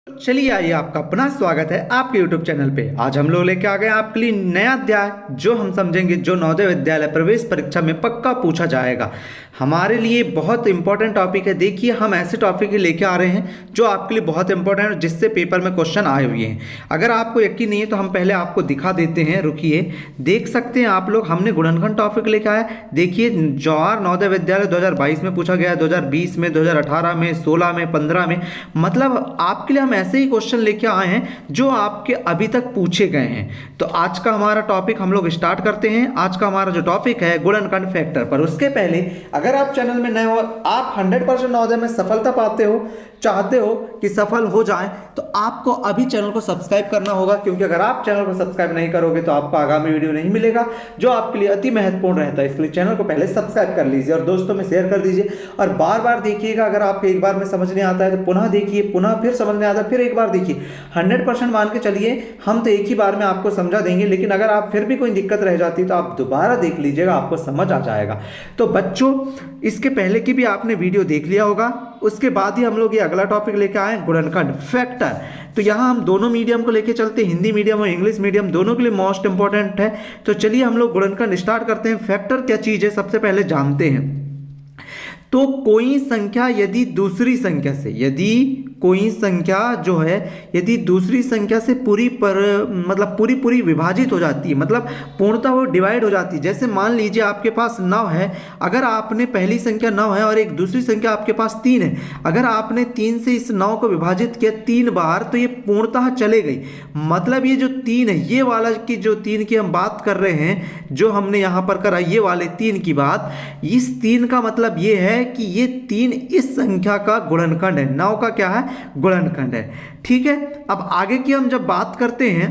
चलिए आइए, आपका पुनः स्वागत है आपके YouTube चैनल पे। आज हम लोग लेके आ गए आपके लिए नया अध्याय जो हम समझेंगे, जो नवोदय विद्यालय प्रवेश परीक्षा में पक्का पूछा जाएगा। हमारे लिए बहुत इंपॉर्टेंट टॉपिक है। देखिए, हम ऐसे टॉपिक लेके आ रहे हैं जो आपके लिए बहुत इंपॉर्टेंट है, जिससे पेपर में क्वेश्चन आए हुए हैं। अगर आपको यकीन नहीं है तो हम पहले आपको दिखा देते हैं। रुकिए, देख सकते हैं आप लोग, हमने गुणनखंड टॉपिक लेके आया। देखिए, जवाहर नवोदय विद्यालय 2022 में पूछा गया, 2020 में, 2018 में, 16 में, 15 में। मतलब आपके लिए हम ऐसे ही क्वेश्चन लेके आए हैं जो आपके अभी तक पूछे गए हैं। तो आज का हमारा टॉपिक हम लोग स्टार्ट करते हैं। आज का हमारा जो टॉपिक है गुणनखंड फैक्टर पर। उसके पहले अगर आप चैनल में नए हो, आप 100% नवोदय में सफलता पाते हो, चाहते हो कि सफल हो जाए, तो आपको अभी चैनल को सब्सक्राइब करना होगा। क्योंकि अगर आप चैनल को सब्सक्राइब नहीं करोगे तो आपको आगामी वीडियो नहीं मिलेगा, जो आपके लिए अति महत्वपूर्ण रहता है। इसलिए चैनल को पहले सब्सक्राइब कर लीजिए और दोस्तों में शेयर कर दीजिए और बार बार देखिएगा। अगर आपको एक बार में समझ नहीं आता है तो पुनः देखिए, पुनः फिर समझ नहीं आता है फिर एक बार देखिए। 100% मान के चलिए, हम तो एक ही बार में आपको समझा देंगे, लेकिन अगर आप फिर भी कोई दिक्कत रह जाती है तो आप दोबारा देख लीजिएगा, आपको समझ आ जाएगा। तो बच्चों, इसके पहले की भी आपने वीडियो देख लिया होगा। उसके बाद ही हम लोग ये अगला टॉपिक लेके आए, गुणनखंड फैक्टर। तो यहाँ हम दोनों मीडियम को लेके चलते हैं, हिंदी मीडियम और इंग्लिश मीडियम, दोनों के लिए मोस्ट इंपॉर्टेंट है। तो चलिए हम लोग गुणनखंड स्टार्ट करते हैं। फैक्टर क्या चीज़ है सबसे पहले जानते हैं। तो कोई संख्या यदि दूसरी संख्या से, यदि कोई संख्या जो है यदि दूसरी संख्या से पूरी विभाजित हो जाती है, मतलब पूर्णतः वो डिवाइड हो जाती है। जैसे मान लीजिए आपके पास 9 है, अगर आपने पहली संख्या 9 है और एक दूसरी संख्या आपके पास 3 है, अगर आपने 3 से इस 9 को विभाजित किया 3 बार, तो ये पूर्णतः चले गई। मतलब ये जो 3 है, ये वाला की जो 3 की हम बात कर रहे हैं, जो हमने यहाँ पर करा ये वाले 3 की बात, इस 3 का मतलब ये है कि ये 3 इस संख्या का गुणनखंड है। 9 का क्या है? गुणनखंड है। ठीक है, अब आगे की हम जब बात करते हैं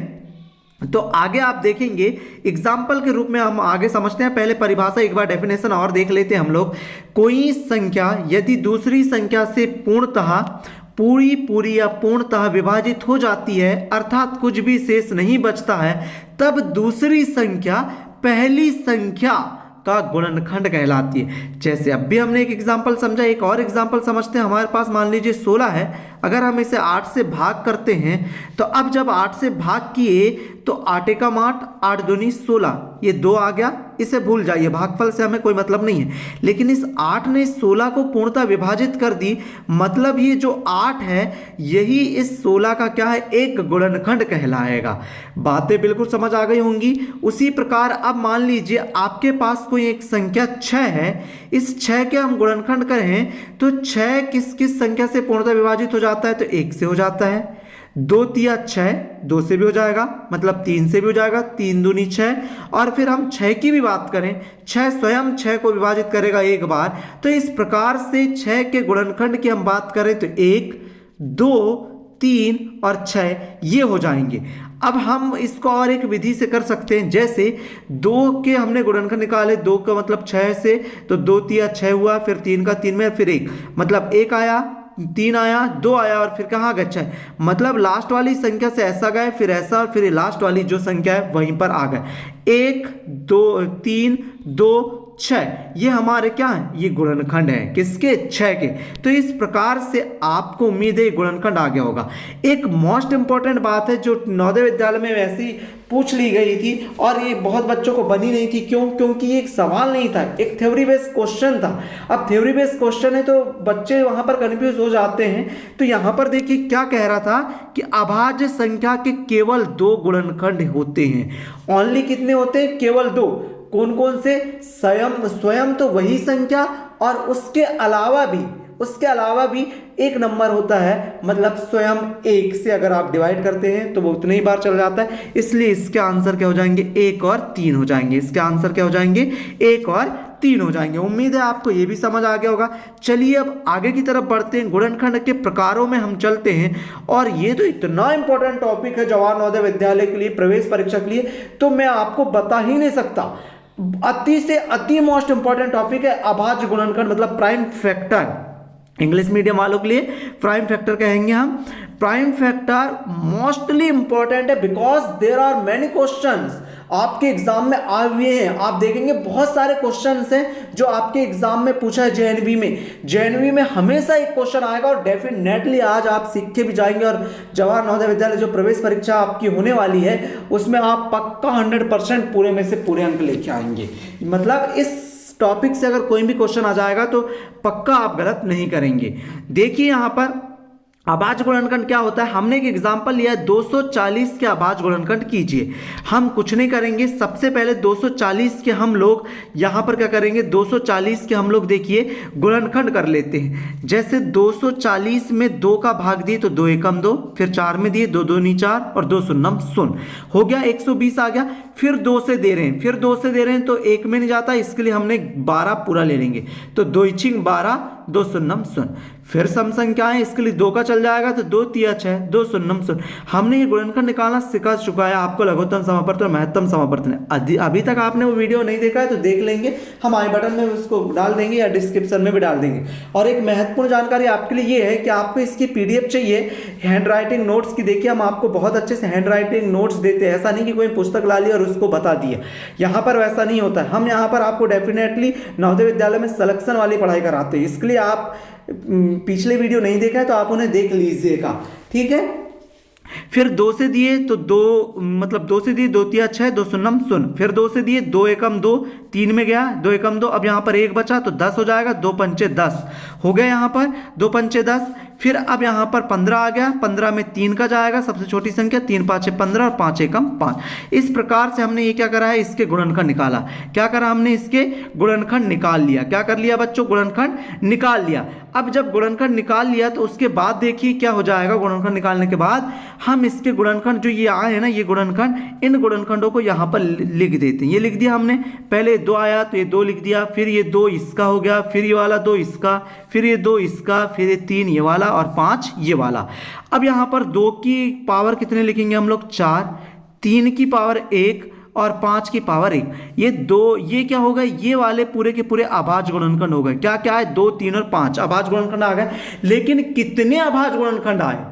तो आगे आप देखेंगे एग्जाम्पल के रूप में हम आगे समझते हैं। पहले परिभाषा एक बार डेफिनेशन और देख लेते हैं हम लोग। कोई संख्या यदि दूसरी संख्या से पूरी या पूर्णतः विभाजित हो जाती है, अर्थात कुछ भी शेष नहीं बचता है, तब दूसरी संख्या पहली संख्या का गुणनखंड कहलाती है। जैसे अब भी हमने एक एग्जाम्पल समझा, एक और एग्जाम्पल समझते हैं। हमारे पास मान लीजिए 16 है, अगर हम इसे 8 से भाग करते हैं, तो अब जब 8 से भाग किए तो 8 एकम 8, 8 दूनी 16, ये 2 आ गया, इसे भूल जाइए, भागफल से हमें कोई मतलब नहीं है। लेकिन इस 8 ने 16 को पूर्णतः विभाजित कर दी, मतलब ये जो 8 है यही इस 16 का क्या है? एक गुणनखंड कहलाएगा। बातें बिल्कुल समझ आ गई होंगी। उसी प्रकार अब मान लीजिए आपके पास कोई एक संख्या 6 है, इस 6 के हम गुणनखंड करें तो 6 किस किस संख्या से पूर्णतः विभाजित हो जाता है? तो 1 से हो जाता है। 2 तिया 6, 2 से भी हो जाएगा, मतलब 3 से भी हो जाएगा, 3 दूनी 6। और फिर हम 6 की भी बात करें, 6 स्वयं 6 को विभाजित करेगा एक बार। तो इस प्रकार से 6 के गुणनखंड की हम बात करें तो 1, 2, 3 और 6 ये हो जाएंगे। अब हम इसको और एक विधि से कर सकते हैं। जैसे 2 के हमने गुणनखंड निकाले, 2 का मतलब 6 से, तो 2 तिया 6 हुआ, फिर 3 का 3 में, फिर 1, मतलब 1 आया, 3 आया, 2 आया और फिर कहाँ गए? 6। मतलब लास्ट वाली संख्या से ऐसा गए, फिर ऐसा, और फिर लास्ट वाली जो संख्या है वहीं पर आ गए। 1, 2, 3, 2, 6, ये हमारे क्या है? ये गुणनखंड है। किसके? 6 के। तो इस प्रकार से आपको उम्मीद है गुणनखंड आ गया होगा। एक मोस्ट इंपॉर्टेंट बात है जो नवोदय विद्यालय में वैसी पूछ ली गई थी और ये बहुत बच्चों को बनी नहीं थी। क्यों? क्योंकि ये एक सवाल नहीं था, एक थ्योरी बेस्ड क्वेश्चन था। अब थ्योरी बेस्ड क्वेश्चन है तो बच्चे वहां पर कंफ्यूज हो जाते हैं। तो यहां पर देखिए क्या कह रहा था कि अभाज्य संख्या के केवल 2 गुणनखंड होते हैं। ओनली कितने होते हैं? केवल 2। कौन कौन से? स्वयं तो वही संख्या, और उसके अलावा भी एक नंबर होता है, मतलब स्वयं 1 से अगर आप डिवाइड करते हैं तो वो उतने ही बार चल जाता है। इसलिए इसके आंसर क्या हो जाएंगे? 1 और 3 हो जाएंगे। इसके आंसर क्या हो जाएंगे? 1 और 3 हो जाएंगे। उम्मीद है आपको ये भी समझ आ गया होगा। चलिए अब आगे की तरफ बढ़ते हैं, गुणनखंड के प्रकारों में हम चलते हैं। और ये तो इतना इंपॉर्टेंट टॉपिक है जवाहर नवोदय विद्यालय के लिए, प्रवेश परीक्षा के लिए, तो मैं आपको बता ही नहीं सकता। अति से अति मोस्ट इंपॉर्टेंट टॉपिक है अभाज्य गुणनखंड, मतलब प्राइम फैक्टर। इंग्लिश मीडियम वालों के लिए प्राइम फैक्टर कहेंगे हम। प्राइम फैक्टर मोस्टली इंपॉर्टेंट है because there are many questions आपके एग्जाम में आए हुए हैं। आप देखेंगे बहुत सारे क्वेश्चन हैं जो आपके एग्जाम में पूछा है जेएनवी में। जेएनवी में हमेशा एक क्वेश्चन आएगा और डेफिनेटली आज आप सीख के भी जाएंगे और जवाहर नवोदय विद्यालय जो प्रवेश परीक्षा आपकी होने वाली है उसमें आप पक्का 100% पूरे में से पूरे अंक लेके आएंगे। मतलब इस टॉपिक से अगर कोई भी क्वेश्चन आ जाएगा तो पक्का आप गलत नहीं करेंगे। देखिए यहां पर अभाज्य गुणनखंड क्या होता है, हमने एक एग्जांपल लिया है 240 के अभाज्य गुणनखंड कीजिए। हम कुछ नहीं करेंगे, सबसे पहले 240 के हम लोग यहां पर क्या करेंगे, 240 के हम लोग देखिए गुणनखंड कर लेते हैं। जैसे 240 में 2 का भाग दिए तो 2 एकम 2, फिर 4 में दिए 2 दूनी 4 और 2 शून्यम शून्य, हो गया 120 आ गया। फिर 2 से दे रहे हैं, फिर 2 से दे रहे हैं तो 1 में नहीं जाता, इसके लिए हमने 12 पूरा ले लेंगे तो 2 इचिंग 12 2 शून्यम शून्य। फिर सम संख्या है, इसके लिए 2 का चल जाएगा तो 2 तिया 6 2 शून्यम शून्य। हमने ये गुणनखंड निकालना सिखा चुका है आपको, लघुत्तम समापवर्तन और महत्तम समापवर्तन। अभी तक आपने वो वीडियो नहीं देखा है तो देख लेंगे, हम आई बटन में उसको डाल देंगे या डिस्क्रिप्शन में भी डाल देंगे। और एक महत्वपूर्ण जानकारी आपके लिए ये है कि आपको इसकी पीडीएफ चाहिए हैंड राइटिंग नोट्स की। देखिए हम आपको बहुत अच्छे से हैंड राइटिंग नोट्स देते हैं, ऐसा नहीं कि कोई पुस्तक ला ली और उसको बता दिया, यहाँ पर वैसा नहीं होता है। हम यहाँ पर आपको डेफिनेटली नवोदय विद्यालय में सिलेक्शन वाली पढ़ाई कराते हैं, इसके लिए आप पिछले वीडियो नहीं देखा है तो आप उन्हें देख लीजिएगा, ठीक है। फिर 2 से दिए तो 2 मतलब 2 से दिए 2 तिया 6 2 शून्यम शून्य, फिर 2 से दिए 2 एकम 2 3 में गया 2 एकम 2, अब यहाँ पर 1 बचा तो 10 हो जाएगा, 2 पंचे 10 हो गया, यहाँ पर 2 पंचे 10। फिर अब यहाँ पर 15 आ गया, 15 में 3 का जाएगा सबसे छोटी संख्या, 3 पाँचे 15 और 5 एकम 5। इस प्रकार से हमने ये क्या करा है, इसके गुणनखंड निकाला। क्या करा हमने, इसके गुणनखंड निकाल लिया। क्या कर लिया बच्चों, गुणनखंड निकाल लिया। अब जब गुणनखंड निकाल लिया तो उसके बाद देखिए क्या हो जाएगा, गुणनखंड निकालने के बाद हम इसके गुणनखंड जो ये आए हैं ना, ये गुणनखंड, इन गुणनखंडों को यहाँ पर लिख देते हैं। ये लिख दिया हमने, पहले 2 आया तो ये 2 लिख दिया, फिर ये 2 इसका हो गया, फिर ये वाला 2 इसका, फिर ये 2 इसका, फिर ये 3 ये वाला और 5 ये वाला। अब यहाँ पर 2 की पावर कितने लिखेंगे हम लोग, 4, 3 की पावर 1 और 5 की पावर 1। ये 2, ये क्या होगा, ये वाले पूरे के पूरे अभाज्य गुणनखंड हो गए। क्या क्या है, 2 3 और 5 अभाज्य गुणनखंड आ गए। लेकिन कितने अभाज्य गुणनखंड आए,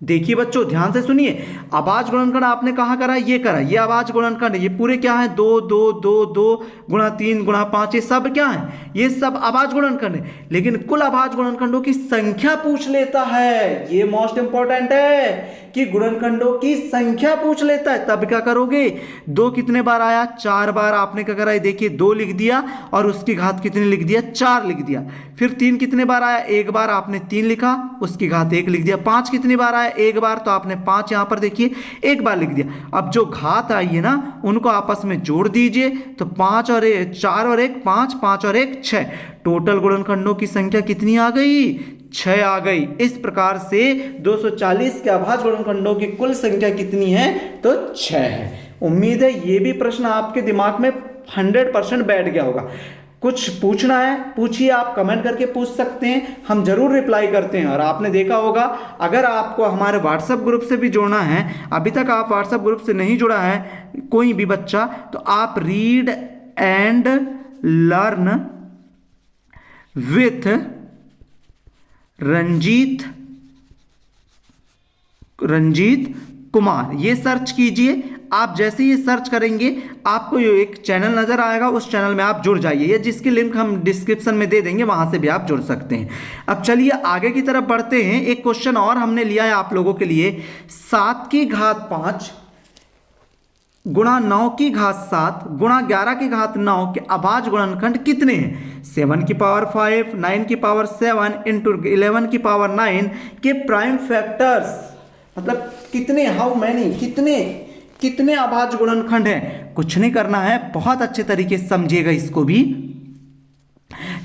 देखिए बच्चों ध्यान से सुनिए। अभाज्य गुणनखंड आपने कहाँ करा, ये करा, ये अभाज्य गुणनखंड है। ये पूरे क्या है, 2 2 2 2 गुणा 3 गुणा 5, ये सब क्या है, ये सब अभाज्य गुणनखंड है। लेकिन कुल अभाज्य गुणनखंडों की संख्या पूछ लेता है, ये मोस्ट इंपॉर्टेंट है कि गुणनखंडों की संख्या पूछ लेता है। तब क्या करोगे, 2 कितने बार आया, 4 बार। आपने क्या करा, देखिए 2 लिख दिया और उसकी घात कितने लिख दिया, 4 लिख दिया। फिर 3 कितने बार आया, 1 बार, आपने 3 लिखा, उसकी घात 1 लिख दिया। 5 कितनी बार आया, 1 बार, तो आपने 5 यहां पर देखिए 1 बार लिख दिया। अब जो घात आई है ना उनको आपस में जोड़ दीजिए तो 5 और 4 और 1 5, 5 और 1 6, टोटल गुणनखंडों की संख्या कितनी आ गई, 6 आ गई। इस प्रकार से 240 के अभाज्य गुणनखंडों की कुल संख्या कितनी है, तो 6 है। उम्मीद है ये भी प्रश्न आपके दिमाग में 100% बैठ गया होगा। कुछ पूछना है पूछिए, आप कमेंट करके पूछ सकते हैं, हम जरूर रिप्लाई करते हैं। और आपने देखा होगा, अगर आपको हमारे व्हाट्सएप ग्रुप से भी जुड़ना है, अभी तक आप व्हाट्सएप ग्रुप से नहीं जुड़ा है कोई भी बच्चा, तो आप read and learn with Ranjit Kumar, ये सर्च कीजिए। आप जैसे ही सर्च करेंगे आपको एक चैनल नजर आएगा, उस चैनल में आप जुड़ जाइए, ये जिसकी लिंक हम डिस्क्रिप्शन में दे देंगे, वहां से भी आप जुड़ सकते हैं। अब चलिए आगे की तरफ बढ़ते हैं। एक क्वेश्चन और हमने लिया है आप लोगों के लिए, 7 की घात 5 गुणा 9 की घात 7 गुणा 11 की घात 9 के अभाज्य गुणनखंड कितने हैं। 7 की पावर 5, 9 की पावर 7 इंटू 11 की पावर 9 के प्राइम फैक्टर्स, मतलब कितने, हाउ मैनी, कितने अभाज्य गुणनखंड हैं। कुछ नहीं करना है, बहुत अच्छे तरीके से समझिएगा इसको भी।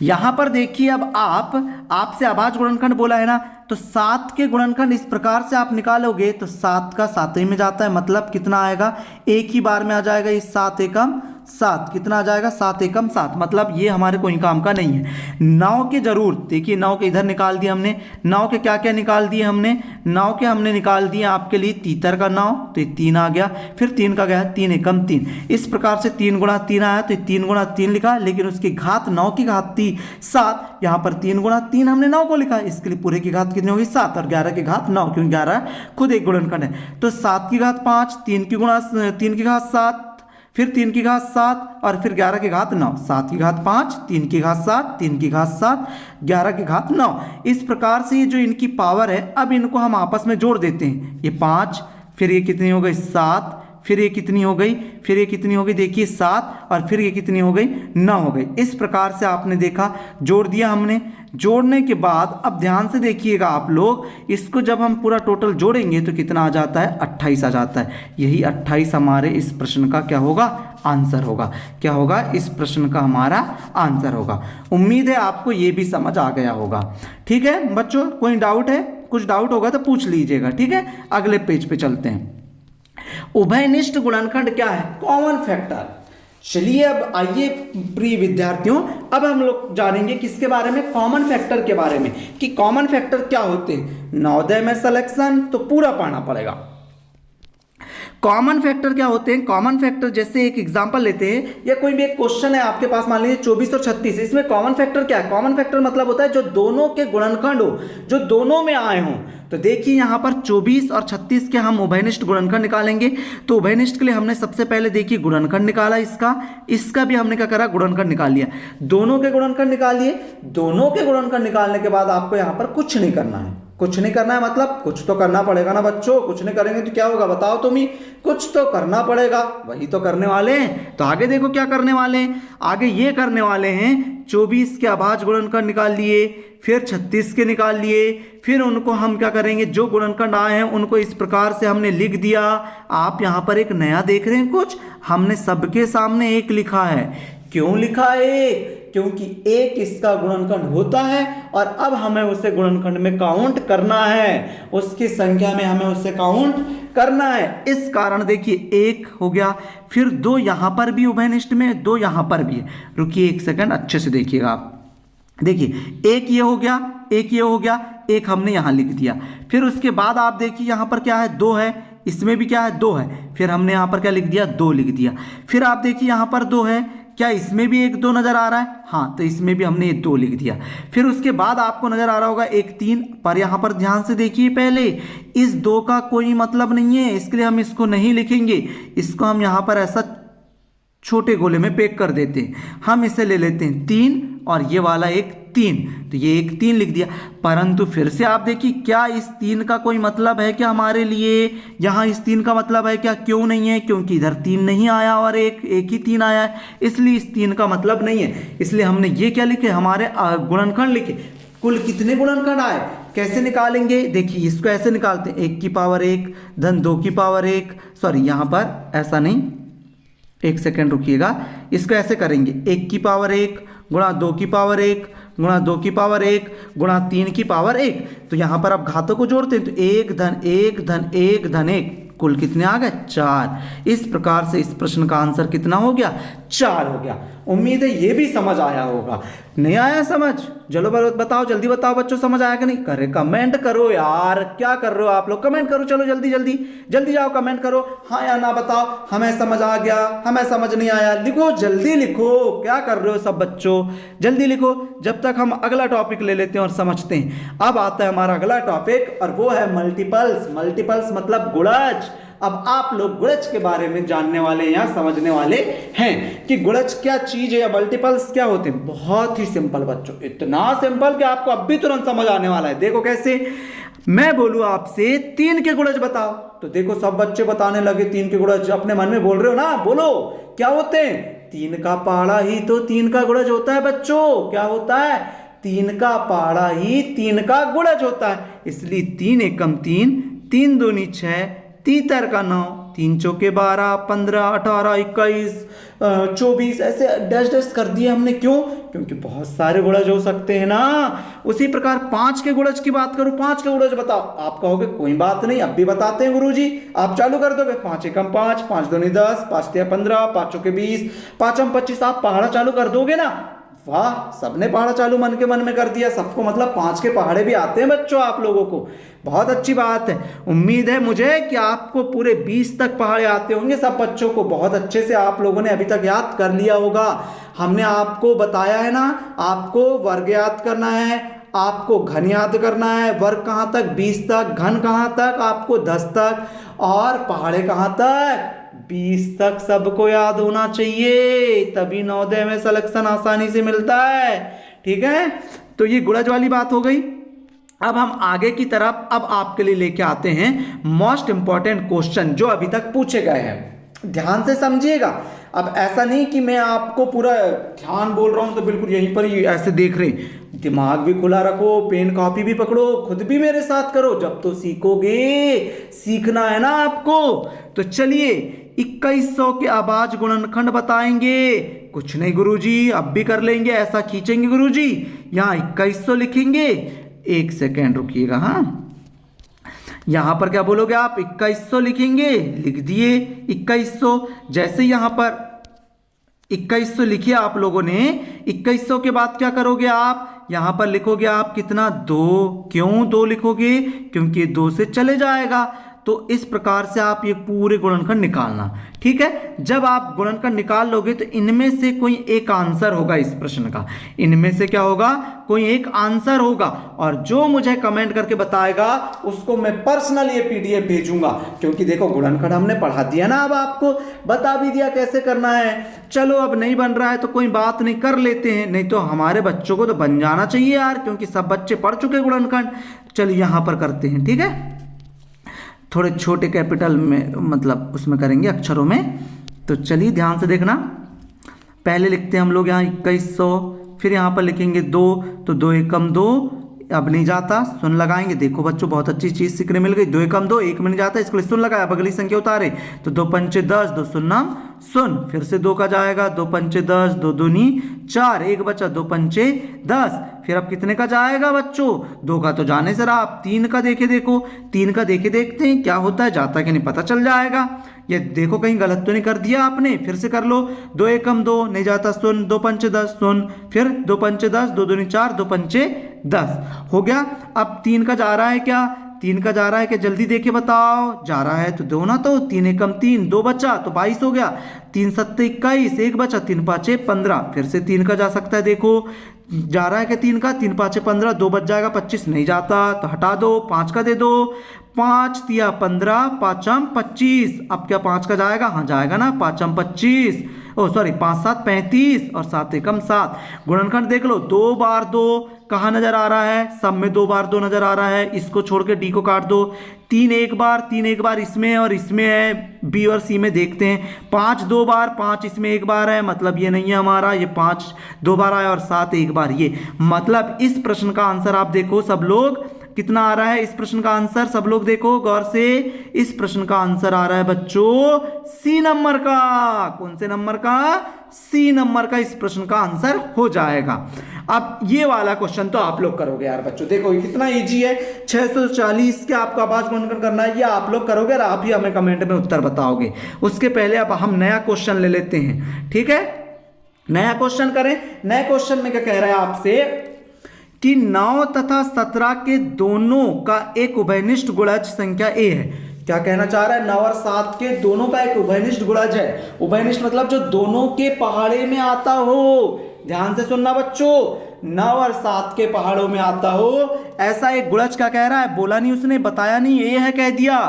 यहां पर देखिए, अब आपसे अभाज्य गुणनखंड बोला है ना, तो 7 के गुणनखंड इस प्रकार से आप निकालोगे तो 7 का 7 में जाता है, मतलब कितना आएगा, एक ही बार में आ जाएगा। ये 7 एकम 7 कितना आ जाएगा, 7 एकम 7, मतलब ये हमारे कोई काम का नहीं है। 9 के जरूर देखिए, 9 के इधर निकाल दिए हमने। 9 के क्या क्या निकाल दिए हमने, 9 के हमने निकाल दिए आपके लिए तीतर का 9, तो ये 3 आ गया। फिर 3 का गया 3 एकम 3, इस प्रकार से 3 गुणा 3 आया, तो 3 गुणा 3 लिखा, लेकिन उसकी घात 9 की घात थी 7, यहाँ पर 3 गुणा 3 हमने 9 को लिखा, इसके लिए पूरे की घात कितनी होगी 7 और 11 की घात 9, क्योंकि 11 खुद एक गुणनखंड है। तो 7 की घात 5, 3 की घात 7, फिर 3 की घात 7 और फिर 11 की घात 9, 7 की घात 5, 3 की घात 7, 3 की घात 7, 11 की घात 9। इस प्रकार से ये जो इनकी पावर है, अब इनको हम आपस में जोड़ देते हैं। ये 5, फिर ये कितनी हो गई 7, फिर ये कितनी हो गई, फिर ये कितनी हो गई, देखिए 7, और फिर ये कितनी हो गई 9 हो गई। इस प्रकार से आपने देखा, जोड़ दिया हमने। जोड़ने के बाद अब ध्यान से देखिएगा आप लोग, इसको जब हम पूरा टोटल जोड़ेंगे तो कितना आ जाता है, 28 आ जाता है। यही 28 हमारे इस प्रश्न का क्या होगा, आंसर होगा। क्या होगा, इस प्रश्न का हमारा आंसर होगा। उम्मीद है आपको ये भी समझ आ गया होगा। ठीक है बच्चों, कोई डाउट है? कुछ डाउट होगा तो पूछ लीजिएगा। ठीक है, अगले पेज पे चलते हैं। उभयनिष्ठ गुणनखंड क्या है, कॉमन फैक्टर। चलिए अब आइए प्रिय विद्यार्थियों, अब हम लोग जानेंगे किसके बारे में, कॉमन फैक्टर के बारे में, कि कॉमन फैक्टर क्या होते हैं। नवोदय में सिलेक्शन तो पूरा पढ़ना पड़ेगा। कॉमन फैक्टर क्या होते हैं, कॉमन फैक्टर जैसे एक एग्जांपल लेते हैं, या कोई भी एक क्वेश्चन है आपके पास, मान लीजिए 24 और 36, इसमें कॉमन फैक्टर क्या है। कॉमन फैक्टर मतलब होता है जो दोनों के गुणनखंड हो, जो दोनों में आए हों। तो देखिए यहाँ पर 24 और 36 के हम उभयनिष्ठ गुणनखंड निकालेंगे। तो उभयनिष्ठ के लिए हमने सबसे पहले देखिए गुणनखंड निकाला, इसका भी हमने क्या करा, गुणनखंड निकाल लिया। दोनों के गुणनखंड निकाल लिए। दोनों के गुणनखंड निकालने के बाद आपको यहाँ पर कुछ नहीं करना है। कुछ नहीं करना है मतलब कुछ तो करना पड़ेगा ना बच्चों। कुछ नहीं करेंगे तो क्या होगा बताओ तुम ही, कुछ तो करना पड़ेगा, वही तो करने वाले हैं। तो आगे देखो क्या करने वाले हैं, आगे ये करने वाले हैं 24 के अभाज्य गुणनखंड निकाल लिए, फिर 36 के निकाल लिए, फिर उनको हम क्या करेंगे, जो गुणनखंड आए हैं उनको इस प्रकार से हमने लिख दिया। आप यहाँ पर एक नया देख रहे हैं कुछ, हमने सबके सामने एक लिखा है। क्यों लिखा है, क्योंकि एक इसका गुणनखंड होता है और अब हमें उसे गुणनखंड में काउंट करना है, उसकी संख्या में हमें उसे काउंट करना है। इस कारण देखिए एक हो गया, फिर 2 यहां पर भी उभयनिष्ठ में, 2 यहां पर भी है। रुकिए एक सेकंड, अच्छे से देखिएगा आप। देखिए एक ये हो गया, एक ये हो गया, एक हमने यहां लिख दिया। फिर उसके बाद आप देखिए यहां पर क्या है, 2 है, इसमें भी क्या है 2 है, फिर हमने यहां पर क्या लिख दिया, 2 लिख दिया। फिर आप देखिए यहां पर 2 है, क्या इसमें भी एक 2 नजर आ रहा है, हाँ तो इसमें भी हमने 2 लिख दिया। फिर उसके बाद आपको नजर आ रहा होगा एक 3, पर यहां पर ध्यान से देखिए, पहले इस 2 का कोई मतलब नहीं है, इसके लिए हम इसको नहीं लिखेंगे। इसको हम यहां पर ऐसा छोटे गोले में पैक कर देते हैं। हम इसे ले लेते हैं 3 और ये वाला एक 3, तो ये एक 3 लिख दिया। परंतु फिर से आप देखिए, क्या इस 3 का कोई मतलब है क्या हमारे लिए, यहाँ इस 3 का मतलब है क्या, क्यों नहीं है, क्योंकि इधर 3 नहीं आया और एक ही 3 आया है, इसलिए इस 3 का मतलब नहीं है। इसलिए हमने ये क्या लिखे, हमारे गुणनखंड लिखे। कुल कितने गुणनखंड आए, कैसे निकालेंगे, देखिए इसको ऐसे निकालते हैं, 1 की पावर 1 धन 2 की पावर 1, सॉरी यहाँ पर ऐसा नहीं, एक सेकेंड रुकिएगा, इसको ऐसे करेंगे, 1 की पावर 1 गुणा 2 की पावर 1 गुणा 2 की पावर 1 गुणा 3 की पावर 1। तो यहां पर आप घातों को जोड़ते हैं तो 1 धन 1 धन 1 धन 1, कुल कितने आ गए, 4। इस प्रकार से इस प्रश्न का आंसर कितना हो गया, 4 हो गया। उम्मीद है ये भी समझ आया होगा। नहीं आया समझ, चलो बताओ, जल्दी बताओ बच्चों, समझ आया कि नहीं। करे कमेंट करो यार, क्या कर रहे हो आप लोग, कमेंट करो, चलो जल्दी जल्दी जल्दी जाओ कमेंट करो, हाँ या ना बताओ, हमें समझ आ गया, हमें समझ नहीं आया, लिखो जल्दी लिखो, क्या कर रहे हो सब बच्चों, जल्दी लिखो, जब तक हम अगला टॉपिक ले लेते हैं और समझते हैं। अब आता है हमारा अगला टॉपिक और वो है मल्टीपल्स। मल्टीपल्स मतलब गुणज। अब आप लोग गुणज के बारे में जानने वाले या समझने वाले हैं कि गुणज क्या चीज है या मल्टीपल्स क्या होते हैं। बहुत ही सिंपल बच्चों, इतना सिंपल कि आपको अब भी तुरंत समझ आने वाला है। देखो कैसे, मैं बोलूं आपसे 3 के गुणज बताओ, तो देखो सब बच्चे बताने लगे 3 के गुणज, अपने मन में बोल रहे हो ना, बोलो क्या होते हैं। 3 का पहाड़ा ही तो 3 का गुणज होता है बच्चों। क्या होता है, 3 का पहाड़ा ही 3 का गुणज होता है। इसलिए 3 एकम 3, 3 दूनी 6, 3 तर का 9, 3 चौके 12, 15, 18, 21, 24 ऐसे डैश डैश कर दिए हमने। क्यों, क्योंकि बहुत सारे गुणज हो सकते हैं ना। उसी प्रकार 5 के गुणज की बात करूं, 5 के गुणज बताओ, आप कहोगे कोई बात नहीं, अब भी बताते हैं गुरुजी, आप चालू कर दोगे। 5 एकम 5, 5 दूनी 10, 5 तिया 15, 5 चौके 20, 5 हम 25, आप पहाड़ा चालू कर दोगे ना। वाह, सबने पहाड़ा चालू मन के मन में कर दिया, सबको मतलब 5 के पहाड़े भी आते हैं बच्चों आप लोगों को, बहुत अच्छी बात है। उम्मीद है मुझे कि आपको पूरे 20 तक पहाड़े आते होंगे सब बच्चों को, बहुत अच्छे से आप लोगों ने अभी तक याद कर लिया होगा। हमने आपको बताया है ना, आपको वर्ग याद करना है, आपको घन याद करना है, वर्ग कहाँ तक 20 तक, घन कहाँ तक आपको 10 तक, और पहाड़े कहाँ तक 20 तक सबको याद होना चाहिए, तभी नवोदय में सिलेक्शन आसानी से मिलता है। ठीक है, तो ये गुणज वाली बात हो गई। अब हम आगे की तरफ अब आपके लिए लेके आते हैं मोस्ट इंपॉर्टेंट क्वेश्चन जो अभी तक पूछे गए हैं, ध्यान से समझिएगा। अब ऐसा नहीं कि मैं आपको पूरा ध्यान बोल रहा हूं तो बिल्कुल यहीं पर ही ऐसे देख रहे, दिमाग भी खुला रखो, पेन कॉपी भी पकड़ो, खुद भी मेरे साथ करो, जब तो सीखोगे, सीखना है ना आपको। तो चलिए 2100 के आवाज गुणनखंड बताएंगे। कुछ नहीं गुरुजी, अब भी कर लेंगे, ऐसा खींचेंगे गुरुजी, यहाँ 2100 लिखेंगे, एक सेकेंड रुकिएगा। हाँ, यहां पर क्या बोलोगे आप, 2100 लिखेंगे, लिख दिए 2100। जैसे यहां पर 2100 लिखिए आप लोगों ने, 2100 के बाद क्या करोगे आप, यहां पर लिखोगे आप कितना, 2। क्यों 2 लिखोगे, क्योंकि 2 से चले जाएगा। तो इस प्रकार से आप ये पूरे गुणनखंड निकालना। ठीक है, जब आप गुणनखंड निकाल लोगे तो इनमें से कोई एक आंसर होगा इस प्रश्न का, इनमें से क्या होगा, कोई एक आंसर होगा, और जो मुझे कमेंट करके बताएगा उसको मैं पर्सनल ये पीडीएफ भेजूंगा। क्योंकि देखो गुणनखंड हमने पढ़ा दिया ना, अब आपको बता भी दिया कैसे करना है। चलो अब नहीं बन रहा है तो कोई बात नहीं, कर लेते हैं, नहीं तो हमारे बच्चों को तो बन जाना चाहिए यार, क्योंकि सब बच्चे पढ़ चुके गुणनखंड। चलिए यहां पर करते हैं। ठीक है, थोड़े छोटे कैपिटल में, मतलब उसमें करेंगे अक्षरों में। तो चलिए ध्यान से देखना, पहले लिखते हैं हम लोग यहाँ 2100, फिर यहाँ पर लिखेंगे 2, तो 2 एकम 2, अब नहीं जाता, सुन लगाएंगे। देखो बच्चों बहुत अच्छी चीज सीखने मिल गई, 2 एकम 2, 1 में नहीं जाता, इसको सुन लगाया, अगली संख्या उतारे, तो 2 पंचे 10, 2 शून्य सुन, फिर से 2 का जाएगा, 2 पंचे 10, 2 दूनी 4, 1 बचा, 2 पंचे 10। फिर अब कितने का जाएगा बच्चों, 2 का तो जाने से रहा, आप 3 का देखे देखो, 3 का देखे देखते हैं क्या होता है, जाता है कि नहीं पता चल जाएगा। ये देखो कहीं गलत तो नहीं कर दिया आपने, फिर से कर लो, 2 एकम 2 नहीं जाता, सुन, 2 पंचे 10 सुन, फिर 2 पंचे 10, 2 दूनी 4, 2 पंचे 10 हो गया। अब 3 का जा रहा है क्या, 3 का जा रहा है क्या, जल्दी देखे बताओ, जा रहा है तो 2 ना, तो 3 एकम 3, 2 बचा तो 22 हो गया, 3 सत्ते 21, 1 बचा, 3 पाँचे 15, फिर से 3 का जा सकता है, देखो जा रहा है कि 3 का, 3 पाँचे 15, 2 बच जाएगा 25, नहीं जाता तो हटा दो, 5 का दे दो, 5 तिया 15, 5 25, अब क्या 5 का जाएगा, हाँ जाएगा ना, 5 25, ओ सॉरी 5 7 35 और 7 एकम 7। गुणनखंड देख लो, 2 बार 2 कहाँ नजर आ रहा है, सब में 2 बार 2 नजर आ रहा है, इसको छोड़ के डी को काट दो, 3 एक बार इसमें और इसमें है, बी और सी में देखते हैं, 5 2 बार, 5 इसमें एक बार है, मतलब ये नहीं है हमारा, ये 5 2 बार आया और 7 एक बार, ये मतलब इस प्रश्न का आंसर आप देखो सब लोग, कितना आ रहा है इस प्रश्न का आंसर, सब लोग देखो गौर से, इस प्रश्न का आंसर आ रहा है बच्चों सी नंबर का। कौन से नंबर का, सी नंबर का इस प्रश्न का आंसर हो जाएगा। अब ये वाला क्वेश्चन तो आप लोग करोगे यार बच्चों, देखो ये कितना इजी है, 640 के आपका आवाज गुणनखंड करना है, ये आप लोग करोगे और आप ही हमें कमेंट में उत्तर बताओगे। उसके पहले अब हम नया क्वेश्चन ले लेते हैं। ठीक है, नया क्वेश्चन करें। नए क्वेश्चन में क्या कह रहा है आपसे कि 9 तथा 17 के दोनों का एक उभयनिष्ठ गुणज संख्या ए है। क्या कहना चाह रहा है, 9 और 7 के दोनों का एक उभयनिष्ठ गुणज है। उभयनिष्ठ मतलब जो दोनों के पहाड़े में आता हो, ध्यान से सुनना बच्चों, 9 और 7 के पहाड़ों में आता हो ऐसा एक गुणज। क्या कह रहा है, बोला नहीं उसने, बताया नहीं, ये है कह दिया,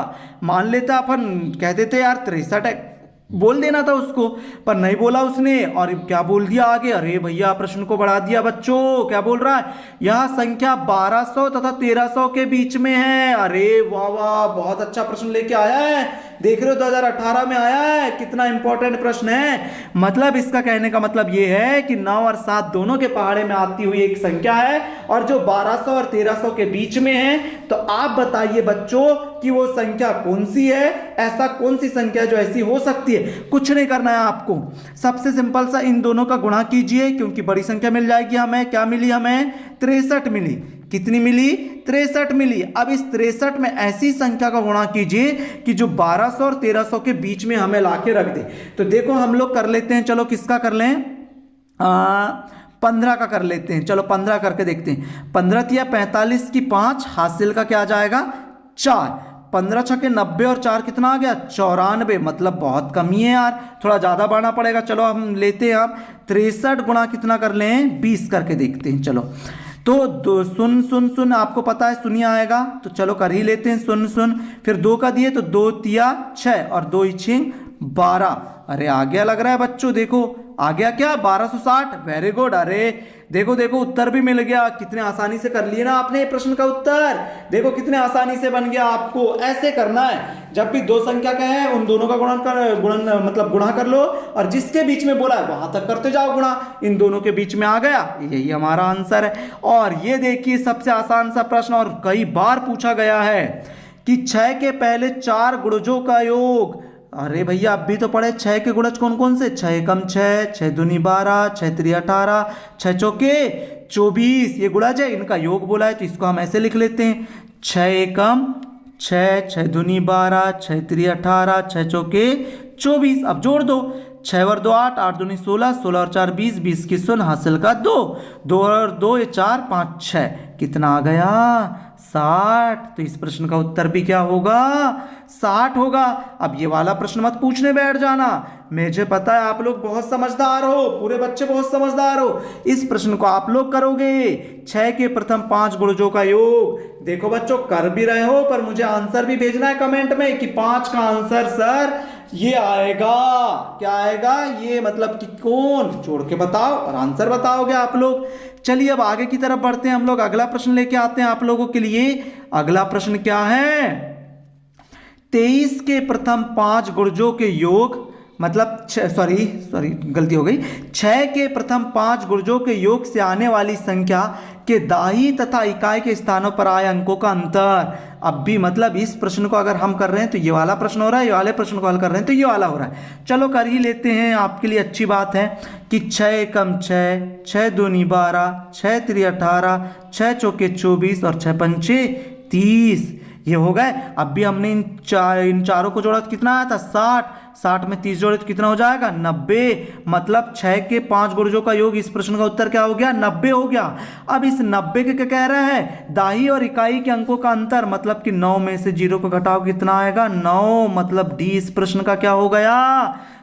मान लेता अपन, कह देते यार 63 बोल देना था उसको, पर नहीं बोला उसने, और क्या बोल दिया आगे, अरे भैया प्रश्न को बढ़ा दिया बच्चों। क्या बोल रहा है, यह संख्या 1200 तथा 1300 के बीच में है। अरे वाह वाह, बहुत अच्छा प्रश्न लेके आया है, देख रहे हो 2018 में आया है, कितना इंपॉर्टेंट प्रश्न है। मतलब इसका कहने का मतलब यह है कि 9 और 7 दोनों के पहाड़े में आती हुई एक संख्या है, और जो 1200 और 1300 के बीच में है। तो आप बताइए बच्चों कि वो संख्या कौन सी है, ऐसा कौन सी संख्या जो ऐसी हो सकती है। कुछ नहीं करना है आपको, सबसे सिंपल सा इन दोनों का गुणा कीजिए, क्योंकि बड़ी संख्या मिल जाएगी हमें। क्या मिली हमें, 63 मिली। कितनी मिली, 63 मिली। अब इस 63 में ऐसी संख्या का गुणा कीजिए कि जो 1200 और 1300 के बीच में हमें लाके रख दे। तो देखो हम लोग कर लेते हैं, चलो किसका कर लें, 15 का कर लेते हैं। चलो 15 करके देखते हैं। 15 तिया 45 की 5, हासिल का क्या आ जाएगा 4, 15 छके 90 और 4 कितना आ गया 94, मतलब बहुत कमी है यार, थोड़ा ज्यादा बढ़ना पड़ेगा। चलो हम लेते हैं, आप 63 गुणा कितना कर लें 20 करके देखते हैं। चलो तो दो सुन सुन सुन आपको पता है शून्य आएगा, तो चलो कर ही लेते हैं सुन सुन। फिर 2 का दिए तो 2 तिया 6 और 2 इछिंग 12। अरे आ गया लग रहा है बच्चों, देखो आ गया क्या 1260। Very good. अरे देखो देखो उत्तर भी मिल गया, कितने आसानी से कर लिए ना आपने प्रश्न का उत्तर। देखो कितने आसानी से बन गया। आपको ऐसे करना है, जब भी दो संख्या का है उन दोनों का गुणा कर लो, और जिसके बीच में बोला है वहां तक करते जाओ गुणा। इन दोनों के बीच में आ गया, यही हमारा आंसर है। और ये देखिए सबसे आसान सा प्रश्न, और कई बार पूछा गया है कि 6 के पहले 4 गुणजों का योग। अरे भैया अब भी तो पढ़े 6 के गुणज कौन कौन से, 6 एकम 6, 6 दूनी 12, 6 त्रिया 18, 6 चौके 24, ये गुणज है, इनका योग बोला है तो इसको हम ऐसे लिख लेते हैं 6 एकम 6, 6 दूनी 12, 6 त्रिया 18, 6 चौके 24। अब जोड़ दो, 6 और 2 8, 8 दूनी 16, 16 और 4 20, 20 की शून्य हासिल का 2, 2 और 2 ये 4, 5 6, कितना आ गया 60। तो इस प्रश्न का उत्तर भी क्या होगा 60 होगा। अब ये वाला प्रश्न मत पूछने बैठ जाना, मुझे पता है आप लोग बहुत समझदार हो, पूरे बच्चे बहुत समझदार हो। इस प्रश्न को आप लोग करोगे 6 के प्रथम 5 गुणजों का योग। देखो बच्चों कर भी रहे हो, पर मुझे आंसर भी भेजना है कमेंट में कि 5 का आंसर सर ये आएगा। क्या आएगा ये, मतलब कि कौन, जोड़ के बताओ और आंसर बताओगे आप लोग। चलिए अब आगे की तरफ बढ़ते हैं हम लोग, अगला प्रश्न लेके आते हैं आप लोगों के लिए। अगला प्रश्न क्या है, 23 के प्रथम 5 गुणजों के योग, मतलब सॉरी गलती हो गई, 6 के प्रथम 5 गुणजों के योग से आने वाली संख्या के दाही तथा इकाई के स्थानों पर आए अंकों का अंतर। अब भी मतलब इस प्रश्न को अगर हम कर रहे हैं तो ये वाला प्रश्न हो रहा है, ये वाले प्रश्न को हल कर रहे हैं तो ये वाला हो रहा है। चलो कर ही लेते हैं, आपके लिए अच्छी बात है कि 6 एकम 6, 6 दूनी 12, 6 त्रिया 18, 6 चौके 24 और 6 पंचे 30, ये हो गए। अब भी हमने इन चारों को जोड़ा तो कितना आया था 60, 60 में 30 जोड़े तो कितना हो जाएगा 90। मतलब 6 के 5 गुणजों का योग, इस प्रश्न का उत्तर क्या हो गया 90 हो गया। अब इस 90 के क्या कह रहा है, दाही और इकाई के अंकों का अंतर, मतलब कि 9 में से 0 को घटाओ कितना आएगा 9, मतलब डी इस प्रश्न का क्या हो गया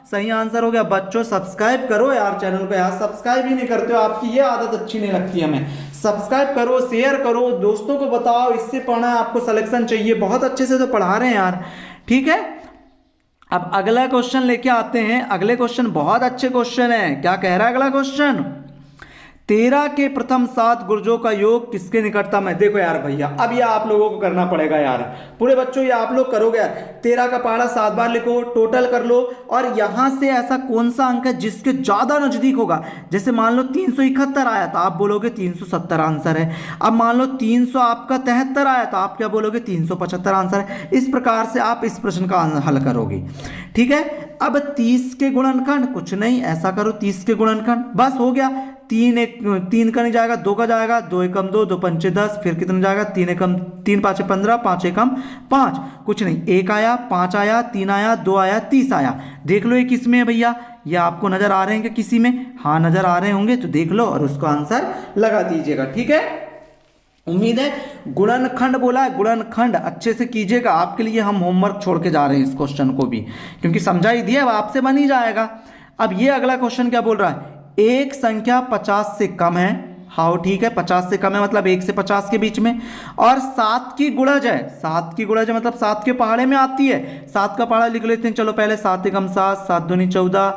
सही आंसर हो गया। बच्चों सब्सक्राइब करो यार चैनल को, यार सब्सक्राइब ही नहीं करते हो, आपकी ये आदत अच्छी नहीं लगती हमें। सब्सक्राइब करो, शेयर करो, दोस्तों को बताओ इससे पढ़ना है, आपको सिलेक्शन चाहिए, बहुत अच्छे से तो पढ़ा रहे हैं यार, ठीक है। अब अगला क्वेश्चन लेके आते हैं। अगले क्वेश्चन बहुत अच्छे क्वेश्चन है। क्या कह रहा है अगला क्वेश्चन, 13 के प्रथम 7 गुणजों का योग किसके निकटतम है। देखो यार भैया अब ये आप लोगों को करना पड़ेगा यार, पूरे बच्चों ये आप लोग करोगे यार। 13 का पहाड़ा 7 बार लिखो, टोटल कर लो, और यहां से ऐसा कौन सा अंक है जिसके ज्यादा नजदीक होगा। जैसे मान लो 371 आया तो आप बोलोगे 370 आंसर है। अब मान लो 300 आपका 73 आया तो आप क्या बोलोगे 375 आंसर है। इस प्रकार से आप इस प्रश्न का हल करोगे, ठीक है। अब 30 के गुणनखंड, कुछ नहीं ऐसा करो 30 के गुणनखंड, बस हो गया। 3 का नहीं जाएगा, 2 का जाएगा, 2 एकम 2, 2 पंचे 10, फिर कितना जाएगा 3 एकम 3 पाँचे 15, 5 एकम 5, कुछ नहीं 1 आया, 5 आया, 3 आया, 2 आया, 30 आया। देख लो ये किस में है भैया, ये आपको नजर आ रहे हैं क्या किसी में, हाँ नजर आ रहे होंगे तो देख लो और उसको आंसर लगा दीजिएगा, ठीक है। उम्मीद है गुणनखंड बोला है, गुणनखंड अच्छे से कीजिएगा। आपके लिए हम होमवर्क छोड़ के जा रहे हैं इस क्वेश्चन को भी, क्योंकि समझा ही दिया, अब आपसे बन ही जाएगा। अब ये अगला क्वेश्चन क्या बोल रहा है, एक संख्या 50 से कम है, हाँ ठीक है 50 से कम है मतलब 1 से 50 के बीच में, और 7 की गुणज है, 7 की गुणज है मतलब 7 के पहाड़े में आती है। 7 का पहाड़ा लिख लेते हैं, चलो पहले 7 एकम 7, 7 दूनी 14,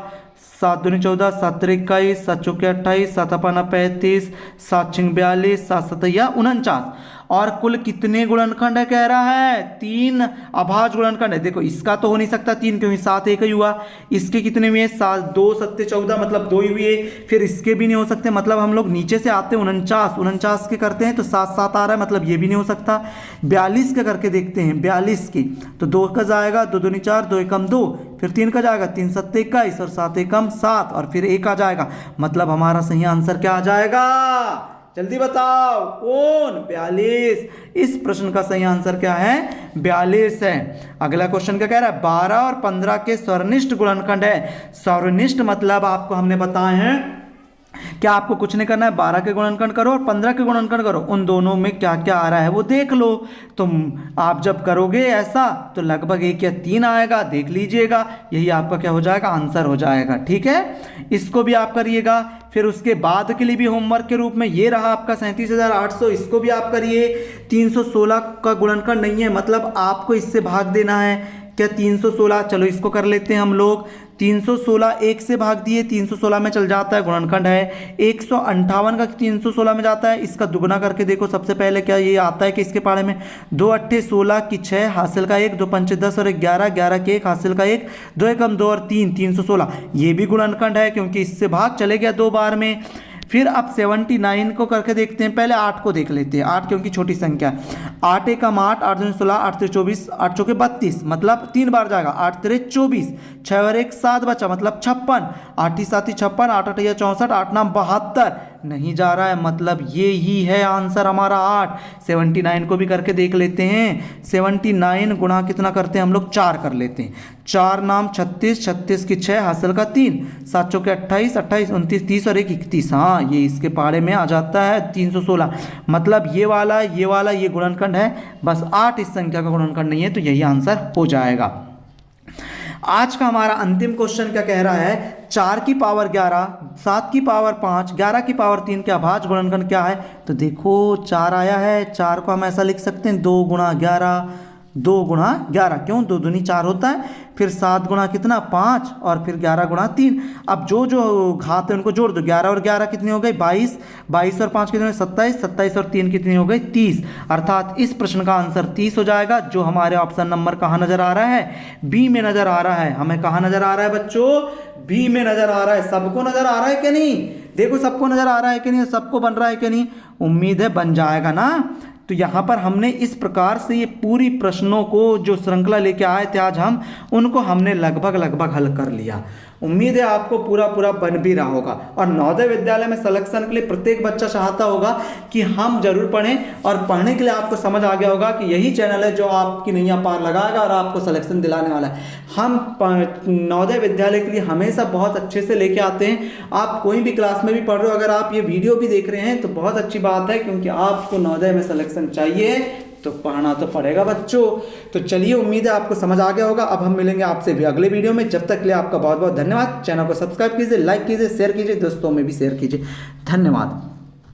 7 दूनी 14, 7 त्रिक 21, 7 चौके 28, 7 अपना 35, 7 छिंग 42, 7 सतैया 49, और कुल कितने गुणनखंड है कह रहा है 3 अभाज्य गुणनखंड है। देखो इसका तो हो नहीं सकता 3, क्योंकि 7 एक ही हुआ। इसके कितने हुए 7, 2 7 14 मतलब 2 ही हुए। फिर इसके भी नहीं हो सकते, मतलब हम लोग नीचे से आते हैं 49 के करते हैं तो 7 7 आ रहा है, मतलब ये भी नहीं हो सकता। 42 का करके देखते हैं, 42 की तो 2 का जाएगा, 2 दूनी 4, 2 एकम 2, फिर 3 का जाएगा, 3 7 21 और 7 एकम 7, और फिर 1 आ जाएगा। मतलब हमारा सही आंसर क्या आ जाएगा, जल्दी बताओ कौन, 42। इस प्रश्न का सही आंसर क्या है 42 है। अगला क्वेश्चन क्या कह रहा है, 12 और 15 के स्वरनिष्ठ गुणनखंड है। स्वरनिष्ठ मतलब आपको हमने बताए हैं क्या आपको कुछ नहीं करना है, 12 के गुणनखंड करो और 15 के गुणनखंड करो, उन दोनों में क्या क्या आ रहा है वो देख लो। तुम आप जब करोगे ऐसा तो लगभग 1 या 3 आएगा, देख लीजिएगा, यही आपका क्या हो जाएगा, आंसर हो जाएगा। ठीक है, इसको भी आप करिएगा। फिर उसके बाद के लिए भी होमवर्क के रूप में ये रहा आपका 37,800, इसको भी आप करिए। 316 का गुणनखंड नहीं है, मतलब आपको इससे भाग देना है। क्या 316, चलो इसको कर लेते हैं हम लोग। 316 1 से भाग दिए, 316 में चल जाता है, गुणनखंड है। 158 का 316 में जाता है, इसका दुगना करके देखो। सबसे पहले क्या ये आता है कि इसके पाड़े में 2 अट्ठे 16 की 6 हासिल का 1, 2 पंचे 10 और 11, 11 के 1 हासिल का 1, 2 एकम 2 और 3, 316। ये भी गुणनखंड है क्योंकि इससे भाग चले गया 2 बार में। फिर अब 79 को करके देखते हैं। पहले 8 को देख लेते हैं, 8 क्योंकि छोटी संख्या है। 8 एकम 8, 8 दूनी 16, 8 3 24, 8 चौके 32, मतलब 3 बार जाएगा। 8 3 24, 6 और 1 7 बचा, मतलब 56। 8 7 56, 8 8 64, 8 9 72, नहीं जा रहा है, मतलब ये ही है आंसर हमारा 8। 79 को भी करके देख लेते हैं। 79 गुणा कितना करते हैं हम लोग, 4 कर लेते हैं। 4 नाम 36, 36 की 6 हासिल का 3, 7 चौके 28, 28 29 30 और 1 31। हाँ, ये इसके पाड़े में आ जाता है 316, मतलब ये वाला ये गुणनखंड है। बस 8 इस संख्या का गुणनखंड नहीं है, तो यही आंसर हो जाएगा। आज का हमारा अंतिम क्वेश्चन क्या कह रहा है, 4 की पावर 11, 7 की पावर 5, 11 की पावर 3 का भाज्य गुणनखंड क्या है। तो देखो 4 आया है, 4 को हम ऐसा लिख सकते हैं 2 गुणा 11, 2 गुणा 11, क्यों 2 दूनी 4 होता है। फिर 7 गुणा कितना 5 और फिर 11 गुणा 3। अब जो जो घात है उनको जोड़ दो, 11 और 11 कितनी हो गई 22, 22 और 5 कितने 27, 27 और 3 कितनी हो गई 30। अर्थात इस प्रश्न का आंसर 30 हो जाएगा, जो हमारे ऑप्शन नंबर कहाँ नजर आ रहा है, बी में नजर आ रहा है। हमें कहाँ नजर आ रहा है बच्चों, बी में नजर आ रहा है। सबको नजर आ रहा है कि नहीं, देखो सबको नजर आ रहा है कि नहीं, सबको बन रहा है कि नहीं, उम्मीद है बन जाएगा ना। तो यहाँ पर हमने इस प्रकार से ये पूरी प्रश्नों को जो श्रृंखला लेके आए थे आज हम, उनको हमने लगभग हल कर लिया। उम्मीद है आपको पूरा बन भी रहा होगा। और नवोदय विद्यालय में सिलेक्शन के लिए प्रत्येक बच्चा चाहता होगा कि हम जरूर पढ़ें, और पढ़ने के लिए आपको समझ आ गया होगा कि यही चैनल है जो आपकी नैया पार लगाएगा और आपको सिलेक्शन दिलाने वाला है। हम नवोदय विद्यालय के लिए हमेशा बहुत अच्छे से लेके आते हैं। आप कोई भी क्लास में भी पढ़ रहे हो, अगर आप ये वीडियो भी देख रहे हैं तो बहुत अच्छी बात है, क्योंकि आपको नवोदय में सिलेक्शन चाहिए तो पढ़ना तो पड़ेगा बच्चों। तो चलिए, उम्मीद है आपको समझ आ गया होगा। अब हम मिलेंगे आपसे भी अगले वीडियो में। जब तक के लिए आपका बहुत बहुत धन्यवाद। चैनल को सब्सक्राइब कीजिए, लाइक कीजिए, शेयर कीजिए, दोस्तों में भी शेयर कीजिए। धन्यवाद।